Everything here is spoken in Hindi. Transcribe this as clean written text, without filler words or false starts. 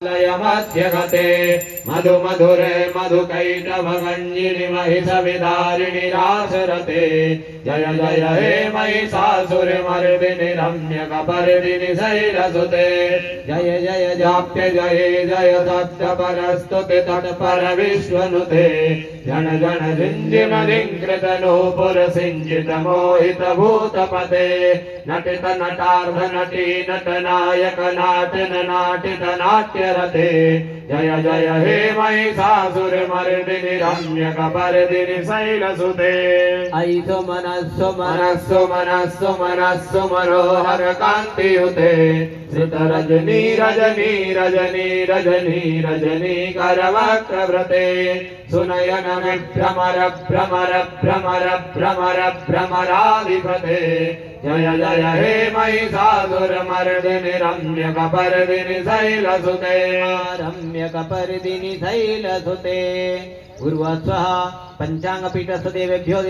मध्यगते मधु मधुरे मधुकैटभगञ्जिनि महिषविदारिणि रासरते जय जय हे महिषासुरमर्दिनि रम्यकपर्दिनि शैलसुते जय जय जाप्य जय जय सप्तपरस्तुति तत्पर विश्वनुते जन जन झिञ्झिमलिङ्कृत नूपुर सिञ्चित मोहित भूतपते नटित नटार्ध नटी नटनायक नाटन नाटित नाट्य रते जय जय हे महिषासुरमर्दिनि रम्यकपर्दिनि शैलसुते ऐसो मनस्सु मनस्सु मनस्सु मनस्सु मनोहर कान्तियुते श्रित रजनी रजनी रजनी रजनी रजनी करवक्त्रव्रते सुनयन विभ्रमर भ्रमर भ्रमर भ्रमर भ्रमराधिपते जय जय हे महिषासुरमर्दिनि रम्यकपर्दिनि शैलसुते रम्यकपर्दिनि शैलसुते उर्वस्वः पंचांगपीठस्थ देवेभ्यो